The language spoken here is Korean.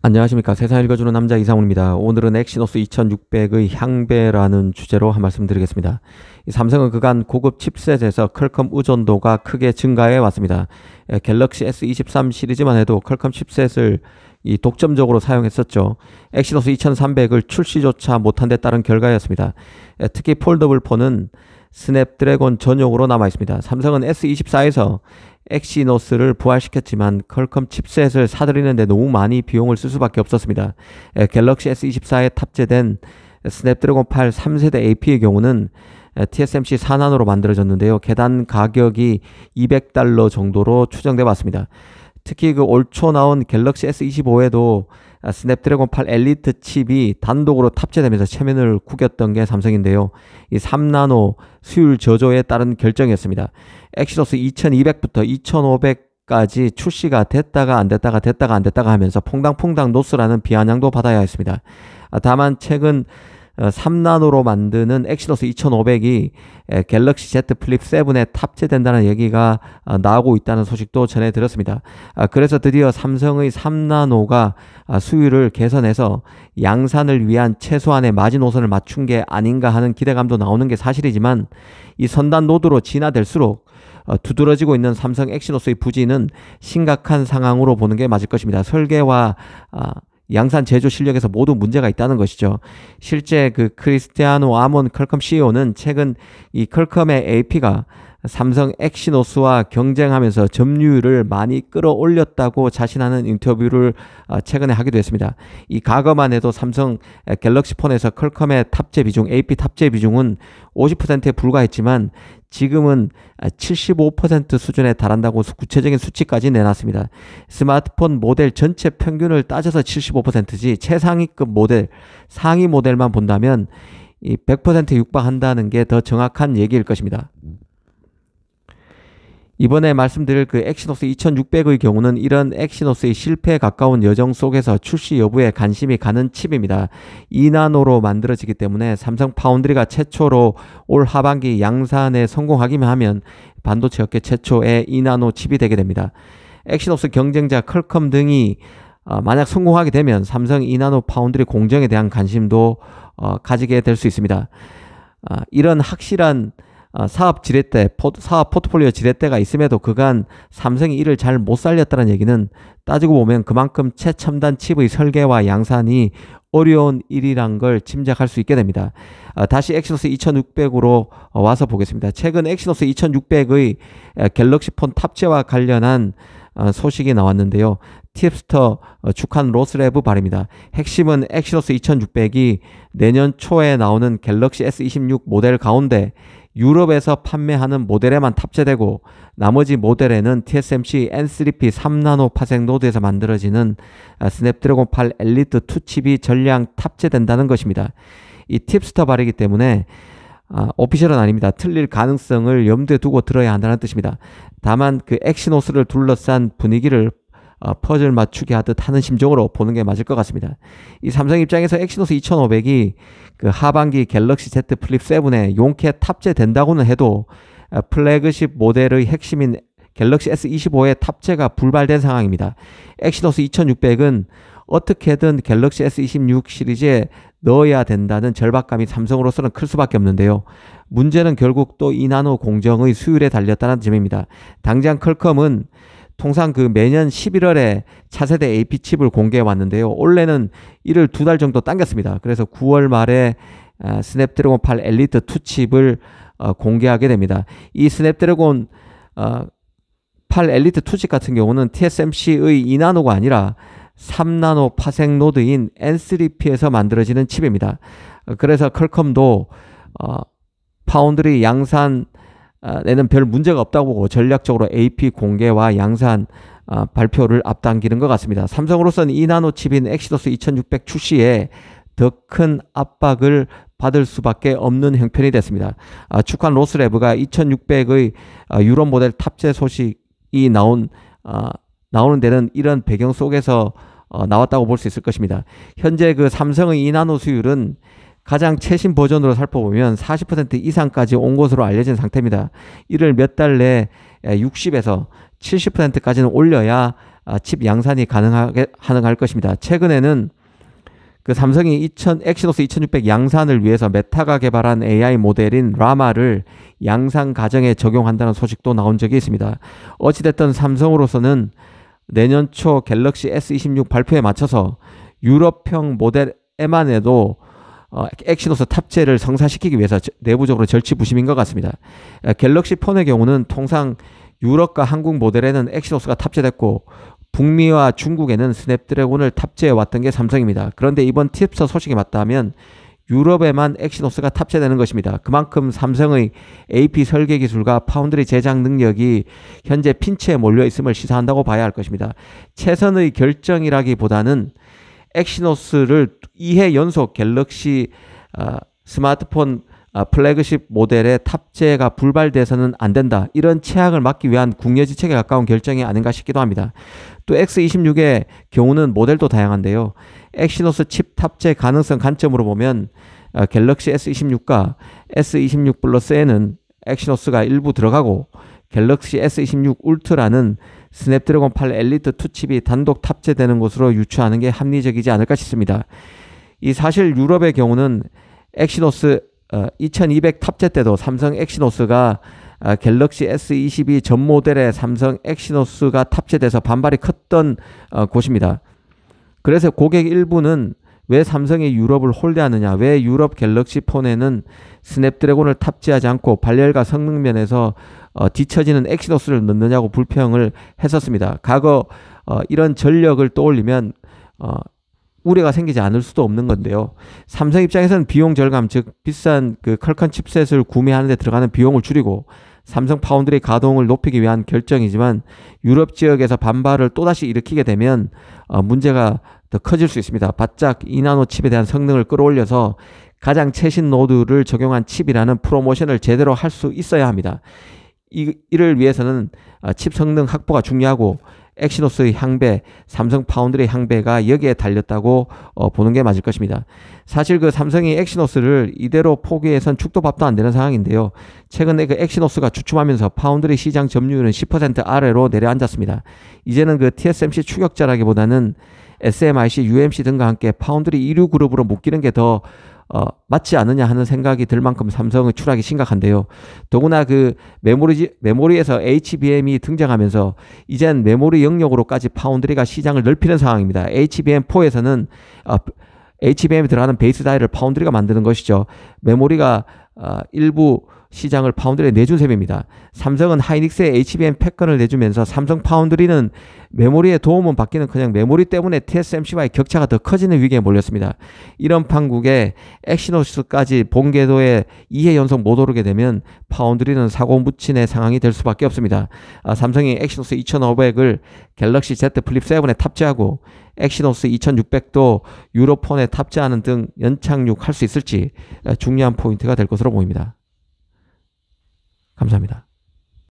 안녕하십니까. 세상 읽어주는 남자 이상훈입니다. 오늘은 엑시노스 2600의 향배라는 주제로 한 말씀 드리겠습니다. 삼성은 그간 고급 칩셋에서 퀄컴 의존도가 크게 증가해 왔습니다. 갤럭시 S23 시리즈만 해도 퀄컴 칩셋을 독점적으로 사용했었죠. 엑시노스 2300을 출시조차 못한 데 따른 결과였습니다. 특히 폴더블 폰은 스냅드래곤 전용으로 남아 있습니다. 삼성은 S24에서 엑시노스를 부활시켰지만 퀄컴 칩셋을 사들이는데 너무 많이 비용을 쓸 수밖에 없었습니다. 갤럭시 S24에 탑재된 스냅드래곤 8 3세대 AP의 경우는 TSMC 4나노로 만들어졌는데요. 계단 가격이 $200 정도로 추정돼 봤습니다. 특히 그 올 초 나온 갤럭시 S25에도 스냅드래곤 8 엘리트 칩이 단독으로 탑재되면서 체면을 구겼던 게 삼성인데요. 이 3나노 수율 저조에 따른 결정이었습니다. 엑시노스 2200부터 2500까지 출시가 됐다가 안 됐다가 됐다가 안 됐다가 하면서 퐁당퐁당 노스라는 비아냥도 받아야 했습니다. 다만 최근 3나노로 만드는 엑시노스 2500이 갤럭시 Z 플립 7에 탑재된다는 얘기가 나오고 있다는 소식도 전해 들었습니다. 그래서 드디어 삼성의 3나노가 수율을 개선해서 양산을 위한 최소한의 마지노선을 맞춘 게 아닌가 하는 기대감도 나오는 게 사실이지만 이 선단 노드로 진화될수록 두드러지고 있는 삼성 엑시노스의 부진은 심각한 상황으로 보는 게 맞을 것입니다. 설계와 양산 제조 실력에서 모두 문제가 있다는 것이죠. 실제 그 크리스티아노 아몬 퀄컴 CEO는 최근 이 퀄컴의 AP가 삼성 엑시노스와 경쟁하면서 점유율을 많이 끌어올렸다고 자신하는 인터뷰를 최근에 하기도 했습니다. 이 과거만 해도 삼성 갤럭시 폰에서 퀄컴의 탑재 비중, AP 탑재 비중은 50%에 불과했지만 지금은 75% 수준에 달한다고 구체적인 수치까지 내놨습니다. 스마트폰 모델 전체 평균을 따져서 75%지 최상위급 모델, 상위 모델만 본다면 이 100% 육박한다는 게 더 정확한 얘기일 것입니다. 이번에 말씀드릴 그 엑시노스 2600의 경우는 이런 엑시노스의 실패에 가까운 여정 속에서 출시 여부에 관심이 가는 칩입니다. 2나노로 만들어지기 때문에 삼성 파운드리가 최초로 올 하반기 양산에 성공하기만 하면 반도체 업계 최초의 2나노 칩이 되게 됩니다. 엑시노스 경쟁자 퀄컴 등이 만약 성공하게 되면 삼성 2나노 파운드리 공정에 대한 관심도 가지게 될 수 있습니다. 이런 확실한 사업 지렛대, 사업 포트폴리오 지렛대가 있음에도 그간 삼성이 이를 잘 못 살렸다는 얘기는 따지고 보면 그만큼 최첨단 칩의 설계와 양산이 어려운 일이란 걸 짐작할 수 있게 됩니다. 다시 엑시노스 2600으로 와서 보겠습니다. 최근 엑시노스 2600의 갤럭시 폰 탑재와 관련한 소식이 나왔는데요. 팁스터 축한 로스레브 발입니다. 핵심은 엑시노스 2600이 내년 초에 나오는 갤럭시 S26 모델 가운데 유럽에서 판매하는 모델에만 탑재되고 나머지 모델에는 TSMC N3P 3나노 파생 노드에서 만들어지는 스냅드래곤 8 엘리트 2 칩이 전량 탑재된다는 것입니다. 이 팁스터 발이기 때문에 오피셜은 아닙니다. 틀릴 가능성을 염두에 두고 들어야 한다는 뜻입니다. 다만 그 엑시노스를 둘러싼 분위기를 퍼즐 맞추기 하듯 하는 심정으로 보는 게 맞을 것 같습니다. 이 삼성 입장에서 엑시노스 2500이 그 하반기 갤럭시 Z 플립 7에 용케 탑재된다고는 해도 플래그십 모델의 핵심인 갤럭시 S25의 탑재가 불발된 상황입니다. 엑시노스 2600은 어떻게든 갤럭시 S26 시리즈에 넣어야 된다는 절박감이 삼성으로서는 클 수밖에 없는데요. 문제는 결국 또 2나노 공정의 수율에 달렸다는 점입니다. 당장 퀄컴은 통상 그 매년 11월에 차세대 AP 칩을 공개해 왔는데요. 올해는 이를 2달 정도 당겼습니다. 그래서 9월 말에 스냅드래곤 8 엘리트 2 칩을 공개하게 됩니다. 이 스냅드래곤 8 엘리트 2 칩 같은 경우는 TSMC의 2나노가 아니라 3나노 파생 노드인 N3P에서 만들어지는 칩입니다. 그래서 퀄컴도 파운드리 양산 에는 별 문제가 없다고 보고 전략적으로 AP 공개와 양산 발표를 앞당기는 것 같습니다. 삼성으로서는 2나노 칩인 엑시노스 2600 출시에 더 큰 압박을 받을 수밖에 없는 형편이 됐습니다. 축한 로스레브가 2600의 유럽 모델 탑재 소식이 나오는 데는 이런 배경 속에서 나왔다고 볼 수 있을 것입니다. 현재 그 삼성의 2나노 수율은 가장 최신 버전으로 살펴보면 40% 이상까지 온 것으로 알려진 상태입니다. 이를 몇 달 내에 60에서 70%까지는 올려야 칩 양산이 가능할 것입니다. 최근에는 그 삼성이 엑시노스 2600 양산을 위해서 메타가 개발한 AI 모델인 라마를 양산 과정에 적용한다는 소식도 나온 적이 있습니다. 어찌됐든 삼성으로서는 내년 초 갤럭시 S26 발표에 맞춰서 유럽형 모델 M안에도 엑시노스 탑재를 성사시키기 위해서 내부적으로 절치부심인 것 같습니다. 갤럭시 폰의 경우는 통상 유럽과 한국 모델에는 엑시노스가 탑재됐고 북미와 중국에는 스냅드래곤을 탑재해 왔던 게 삼성입니다. 그런데 이번 팁서 소식에 맞다면 유럽에만 엑시노스가 탑재되는 것입니다. 그만큼 삼성의 AP 설계 기술과 파운드리 제작 능력이 현재 핀치에 몰려 있음을 시사한다고 봐야 할 것입니다. 최선의 결정이라기보다는 엑시노스를 2회 연속 갤럭시 스마트폰 플래그십 모델의 탑재가 불발돼서는 안 된다. 이런 최악을 막기 위한 궁여지책에 가까운 결정이 아닌가 싶기도 합니다. 또 X26의 경우는 모델도 다양한데요. 엑시노스 칩 탑재 가능성 관점으로 보면 갤럭시 S26과 S26 플러스에는 엑시노스가 일부 들어가고 갤럭시 S26 울트라는 스냅드래곤 8 엘리트 2 칩이 단독 탑재되는 것으로 유추하는 게 합리적이지 않을까 싶습니다. 이 사실 유럽의 경우는 엑시노스 2200 탑재 때도 삼성 엑시노스가 갤럭시 S22 전 모델에 삼성 엑시노스가 탑재돼서 반발이 컸던 곳입니다. 그래서 고객 일부는 왜 삼성이 유럽을 홀대하느냐, 왜 유럽 갤럭시 폰에는 스냅드래곤을 탑재하지 않고 발열과 성능 면에서 뒤처지는 엑시노스를 넣느냐고 불평을 했었습니다. 과거 이런 전력을 떠올리면 우려가 생기지 않을 수도 없는 건데요. 삼성 입장에서는 비용 절감, 즉 비싼 그 퀄컴 칩셋을 구매하는 데 들어가는 비용을 줄이고 삼성 파운드리 가동을 높이기 위한 결정이지만 유럽 지역에서 반발을 또다시 일으키게 되면 문제가 더 커질 수 있습니다. 바짝 2나노 칩에 대한 성능을 끌어올려서 가장 최신 노드를 적용한 칩이라는 프로모션을 제대로 할 수 있어야 합니다. 이를 위해서는 칩 성능 확보가 중요하고 엑시노스의 향배, 삼성 파운드리의 향배가 여기에 달렸다고 보는 게 맞을 것입니다. 사실 그 삼성이 엑시노스를 이대로 포기해선 죽도 밥도 안 되는 상황인데요. 최근에 그 엑시노스가 주춤하면서 파운드리 시장 점유율은 10% 아래로 내려앉았습니다. 이제는 그 TSMC 추격자라기보다는 SMIC, UMC 등과 함께 파운드리 1류 그룹으로 묶이는 게 더 맞지 않느냐 하는 생각이 들 만큼 삼성의 추락이 심각한데요. 더구나 그 메모리에서 HBM이 등장하면서 이젠 메모리 영역으로까지 파운드리가 시장을 넓히는 상황입니다. HBM4에서는 HBM이 들어가는 베이스 다이를 파운드리가 만드는 것이죠. 메모리가 일부 시장을 파운드리에 내준 셈입니다. 삼성은 하이닉스의 HBM 패권을 내주면서 삼성 파운드리는 메모리의 도움은 받기는 그냥 메모리 때문에 TSMC와의 격차가 더 커지는 위기에 몰렸습니다. 이런 판국에 엑시노스까지 본궤도에 2회 연속 못 오르게 되면 파운드리는 사고무친의 상황이 될 수밖에 없습니다. 삼성이 엑시노스 2500을 갤럭시 Z 플립 7에 탑재하고 엑시노스 2600도 유로폰에 탑재하는 등 연착륙할 수 있을지 중요한 포인트가 될 것으로 보입니다. 감사합니다.